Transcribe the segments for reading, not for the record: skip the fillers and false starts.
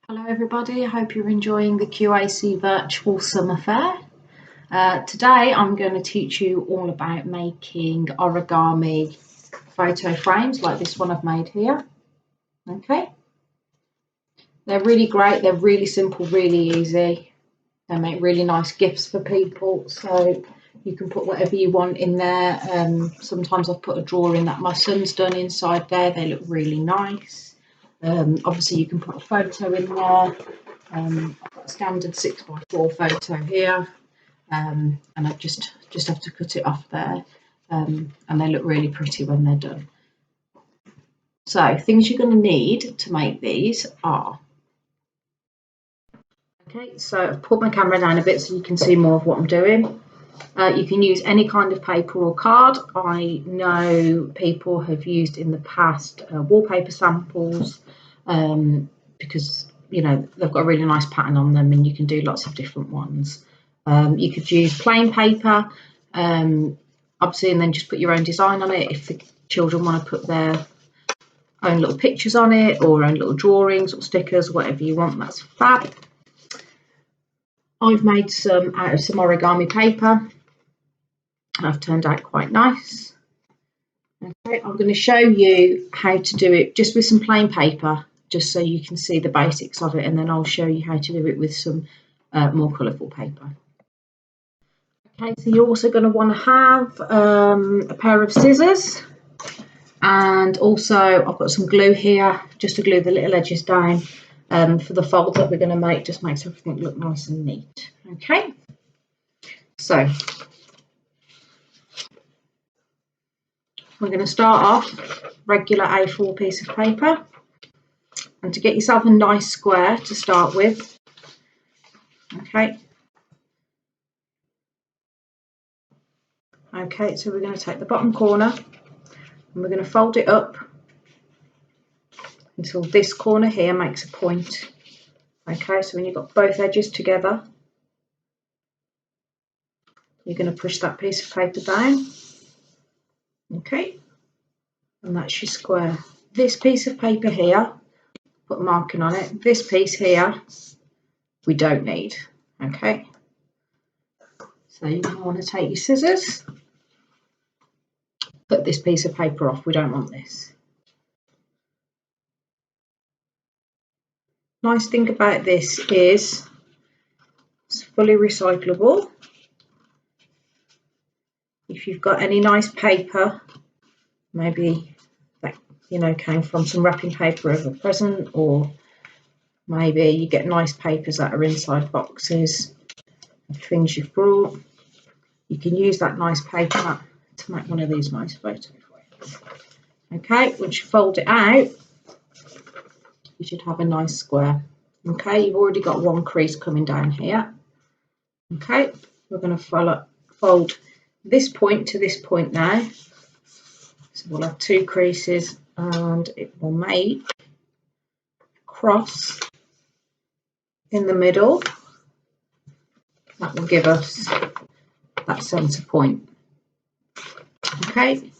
Hello everybody, I hope you're enjoying the QAC Virtual Summer Fair. Today I'm going to teach you all about making origami photo frames like this one I've made here. Okay, they're really great, they're really simple, really easy. They make really nice gifts for people, so you can put whatever you want in there. Sometimes I've put a drawing that my son's done inside there, they look really nice. Obviously you can put a photo in there. I've got a standard 6x4 photo here, and I just have to cut it off there, and they look really pretty when they're done. So things you're going to need to make these are, okay, so I've put my camera down a bit so you can see more of what I'm doing. You can use any kind of paper or card. I know people have used in the past wallpaper samples because you know they've got a really nice pattern on them and you can do lots of different ones. You could use plain paper, obviously, and then just put your own design on it. If the children want to put their own little pictures on it or own little drawings or stickers, whatever you want, that's fab. I've made some out of some origami paper. I've turned out quite nice. Okay, I'm going to show you how to do it just with some plain paper, just so you can see the basics of it, and then I'll show you how to do it with some more colourful paper. Okay, so you're also going to want to have a pair of scissors, and also I've got some glue here just to glue the little edges down. For the folds that we're going to make, just makes everything look nice and neat. Okay, so we're going to start off regular A4 piece of paper, and to get yourself a nice square to start with, okay. Okay, so we're going to take the bottom corner and we're going to fold it up until this corner here makes a point. Okay, so when you've got both edges together, you're going to push that piece of paper down. Okay, and that's your square. This piece of paper here, put a marking on it. This piece here, we don't need. Okay, so you're going to want to take your scissors, cut this piece of paper off. We don't want this. Nice thing about this is it's fully recyclable. If you've got any nice paper, maybe that came from some wrapping paper of a present, or maybe you get nice papers that are inside boxes of things you've brought, you can use that nice paper to make one of these nice photos for you. Okay, once you fold it out, you should have a nice square. Okay, you've already got one crease coming down here. Okay, we're going to fold this point to this point now. So we'll have two creases and it will make a cross in the middle. That will give us that centre point. Okay,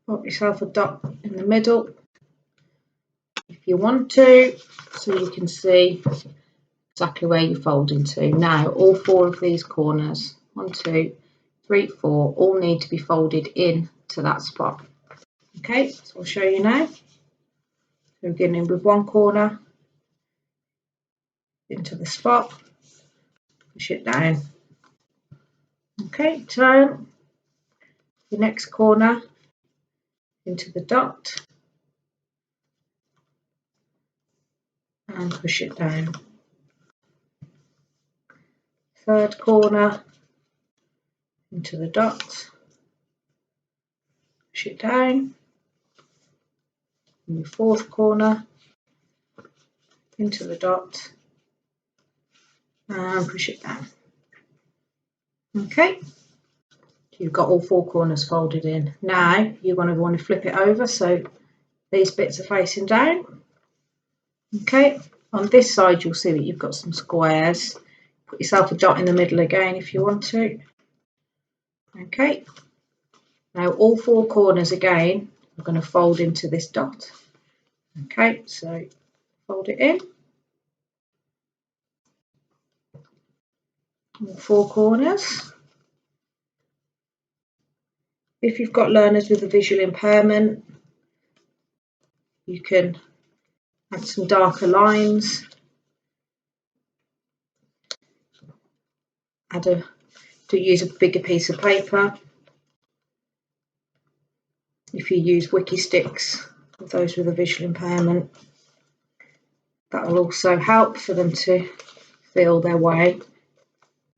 put yourself a dot in the middle if you want to, so you can see exactly where you're folding to. Now all four of these corners, 1, 2, 3, 4, all need to be folded in to that spot. Okay, so I'll show you now. So beginning with one corner into the spot, push it down. Okay, turn the next corner into the dot and push it down. Third corner into the dot, push it down. And your fourth corner into the dot and push it down. Okay, you've got all four corners folded in. Now you're going to want to flip it over so these bits are facing down. Okay, on this side you'll see that you've got some squares. Put yourself a dot in the middle again if you want to. Okay, now all four corners again are going to fold into this dot. Okay, so fold it in. All 4 corners. If you've got learners with a visual impairment, you can add some darker lines, use a bigger piece of paper. If you use wiki sticks for those with a visual impairment, that will also help for them to feel their way.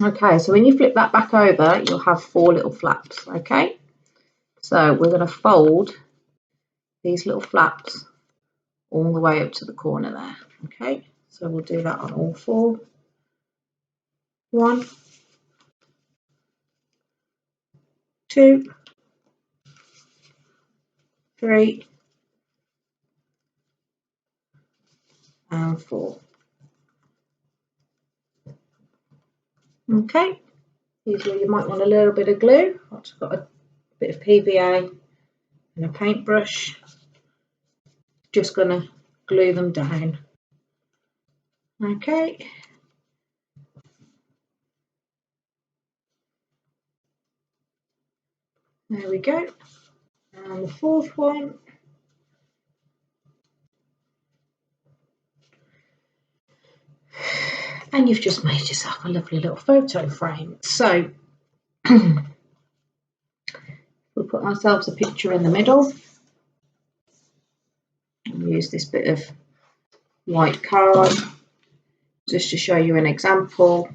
Okay, so when you flip that back over, you'll have 4 little flaps, okay? So we're going to fold these little flaps all the way up to the corner there, okay? So we'll do that on all 4. 1, 2, 3, and 4. Okay, here's where you might want a little bit of glue. I've just got a bit of PVA and a paintbrush. Just going to glue them down. Okay. There we go. And the 4th one. And you've just made yourself a lovely little photo frame. So we'll put ourselves a picture in the middle. And use this bit of white card just to show you an example.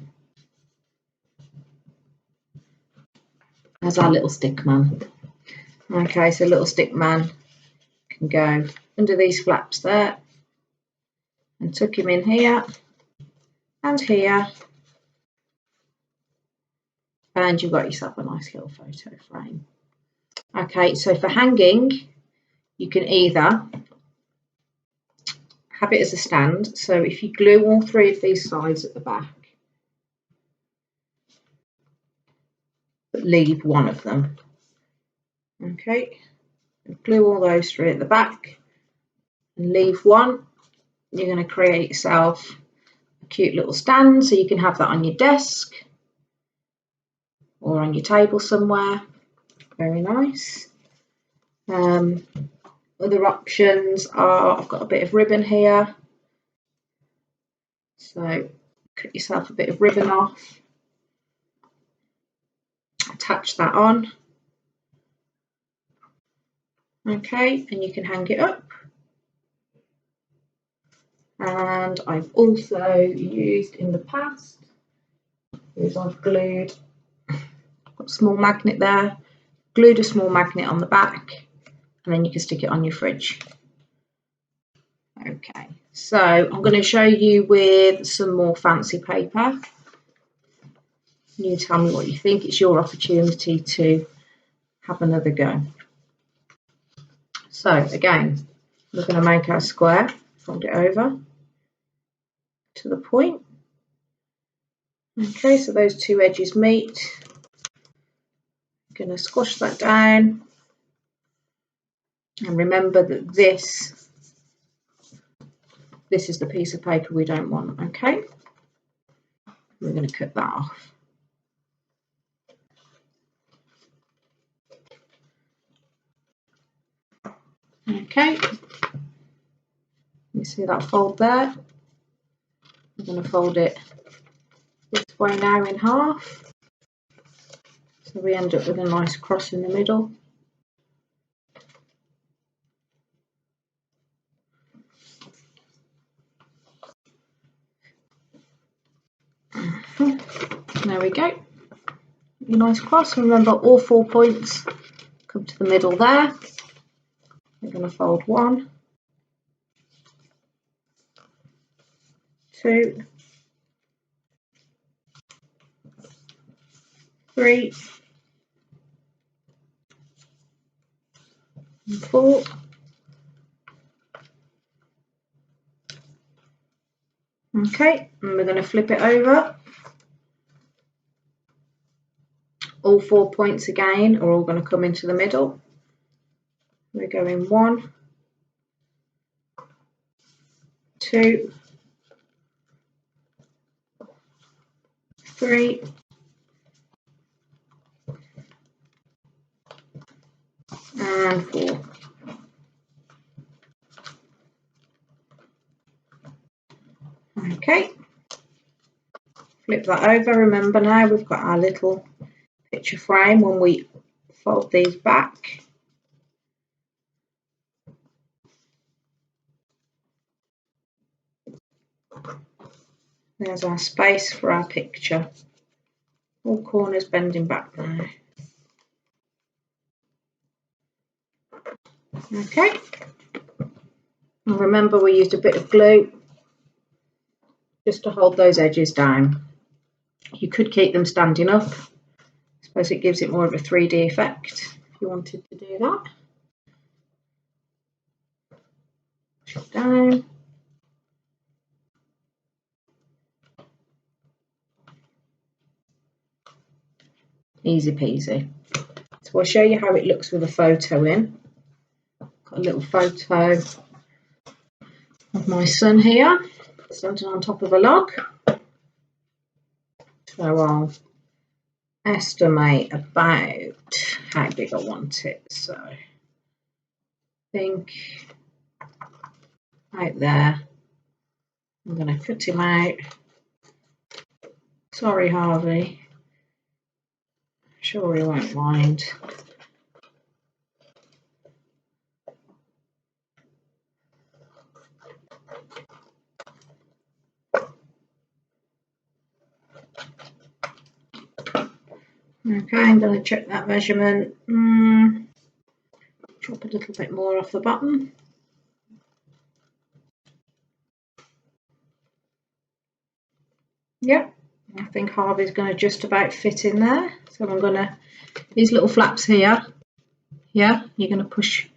As our little stick man. Okay, so little stick man can go under these flaps there and tuck him in here and here, and you've got yourself a nice little photo frame. Okay, so for hanging, you can either have it as a stand. So if you glue all 3 of these sides at the back, but leave one of them. Okay, glue all those 3 at the back and leave one. You're going to create yourself a cute little stand, so you can have that on your desk or on your table somewhere. Very nice. Other options are, I've got a bit of ribbon here, so cut yourself a bit of ribbon off, attach that on. Okay, and you can hang it up. And I've also used in the past is I've glued, got a small magnet there, glued a small magnet on the back, and then you can stick it on your fridge. Okay, so I'm going to show you with some more fancy paper. You tell me what you think. It's your opportunity to have another go. So again, we're going to make our square, fold it over to the point. Okay, so those 2 edges meet. I'm going to squash that down. And remember that this is the piece of paper we don't want, okay? We're going to cut that off. Okay, you see that fold there? I'm going to fold it this way now in half. So we end up with a nice cross in the middle. There we go. A nice cross. Remember, all 4 points come to the middle there. We're going to fold 1, 2, 3, and 4. Okay, and we're going to flip it over. All 4 points again are all going to come into the middle. We're going 1, 2, 3, and 4. Okay, flip that over. Remember now we've got our little picture frame when we fold these back. There's our space for our picture. All corners bending back now. Okay, and remember we used a bit of glue just to hold those edges down. You could keep them standing up. I suppose it gives it more of a 3D effect if you wanted to do that. Push it down. Easy peasy. So I'll show you how it looks with a photo in. Got a little photo of my son here, standing on top of a log. So I'll estimate about how big I want it. So I think out there. I'm going to cut him out. Sorry, Harvey. Sure he won't mind. Okay, I'm going to check that measurement. Drop a little bit more off the bottom. Yep, I think Harvey's going to just about fit in there. So I'm going to, these little flaps here, yeah, you're going to push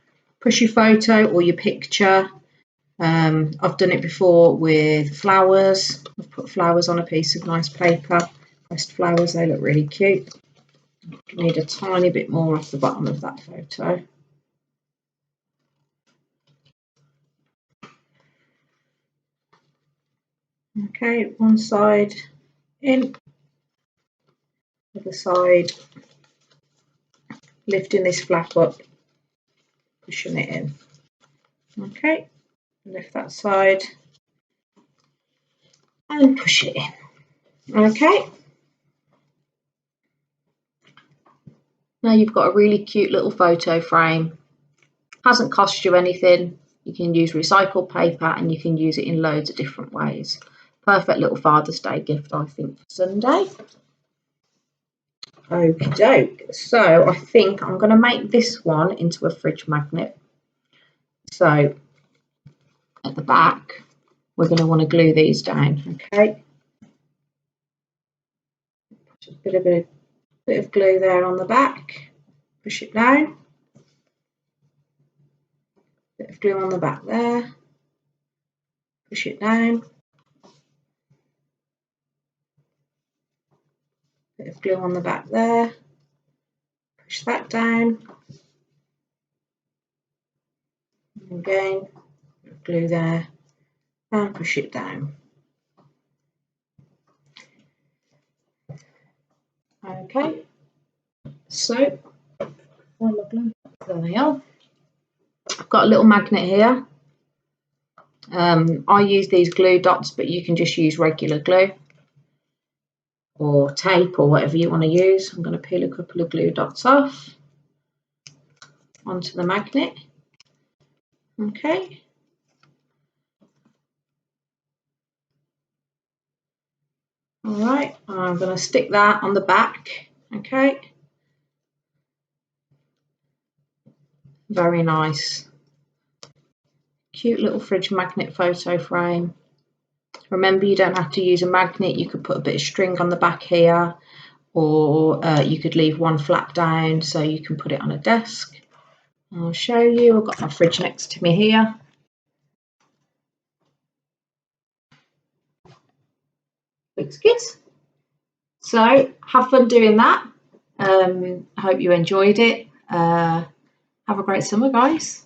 your photo or your picture. I've done it before with flowers. I've put flowers on a piece of nice paper, pressed flowers, they look really cute. You need a tiny bit more off the bottom of that photo. Okay, one side in, other side, lifting this flap up, pushing it in. Okay, lift that side and push it in. Okay, now you've got a really cute little photo frame. Hasn't cost you anything. You can use recycled paper and you can use it in loads of different ways. Perfect little Father's Day gift, I think, for Sunday. Okie doke. So I think I'm going to make this one into a fridge magnet. So at the back, we're going to want to glue these down. Okay. Just a bit of glue there on the back. Push it down. Bit of glue on the back there. Push it down. Bit of glue on the back there. Push that down. Again, bit of glue there and push it down. Okay, so there they are. I've got a little magnet here. I use these glue dots, but you can just use regular glue or tape or whatever you want to use. I'm going to peel a couple of glue dots off onto the magnet. Okay. All right, I'm going to stick that on the back. Okay. Very nice. Cute little fridge magnet photo frame. Remember, you don't have to use a magnet. You could put a bit of string on the back here, or you could leave one flap down so you can put it on a desk. I'll show you. I've got my fridge next to me here. Looks good. So have fun doing that. I hope you enjoyed it. Have a great summer, guys.